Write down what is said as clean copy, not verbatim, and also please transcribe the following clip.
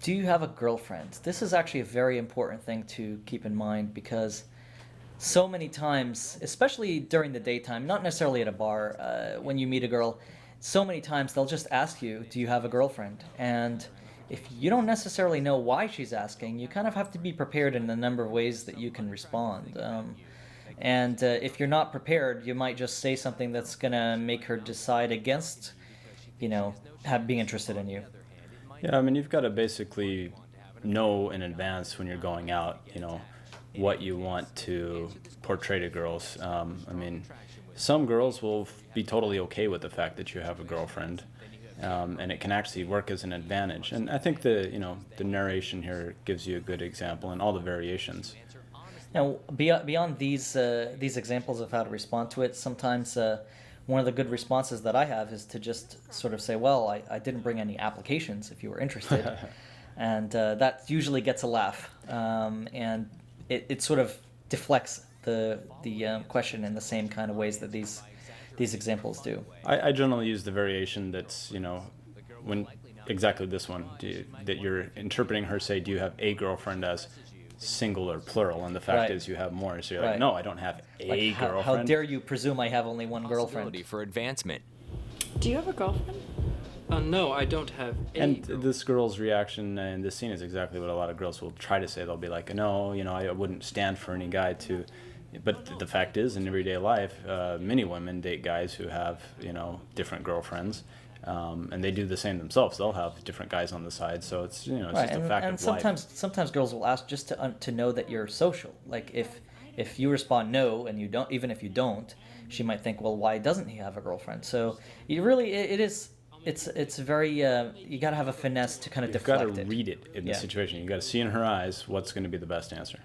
Do you have a girlfriend? This is actually a very important thing to keep in mind because so many times, especially during the daytime, not necessarily at a bar, when you meet a girl, so many times they'll just ask you, "Do you have a girlfriend?" And if you don't necessarily know why she's asking, you kind of have to be prepared in a number of ways that you can respond. And if you're not prepared, you might just say something that's gonna make her decide against, being interested in you. Yeah, I mean, you've got to basically know in advance when you're going out, what you want to portray to girls. I mean, some girls will be totally okay with the fact that you have a girlfriend, and it can actually work as an advantage. And I think the narration here gives you a good example and all the variations. Now, beyond these examples of how to respond to it, sometimes one of the good responses that I have is to just sort of say, "Well, I didn't bring any applications if you were interested," and that usually gets a laugh, and it sort of deflects the question in the same kind of ways that these examples do. I generally use the variation that's, when exactly this one, that you're interpreting her say, "Do you have a girlfriend?" as single or plural, and the fact Right, is you have more. So you're like, right. "No, I don't have Like, a how girlfriend." dare you presume I have only one girlfriend? For advancement. Do you have a girlfriend? No, I don't have a And girl. this girl's reaction in this scene is exactly what a lot of girls will try to say. They'll be like, "No, I wouldn't stand for any guy to." But the fact is, in everyday life, many women date guys who have, different girlfriends, and they do the same themselves. They'll have different guys on the side, so it's Right, just a fact and of life. sometimes girls will ask just to know that you're social. Like if you respond no and you don't, even if you don't, she might think, well, why doesn't he have a girlfriend? So you really it is it's very you got to have a finesse to kind of You've got to deflect it. read it in the Yeah. situation. You've got to see in her eyes what's going to be the best answer.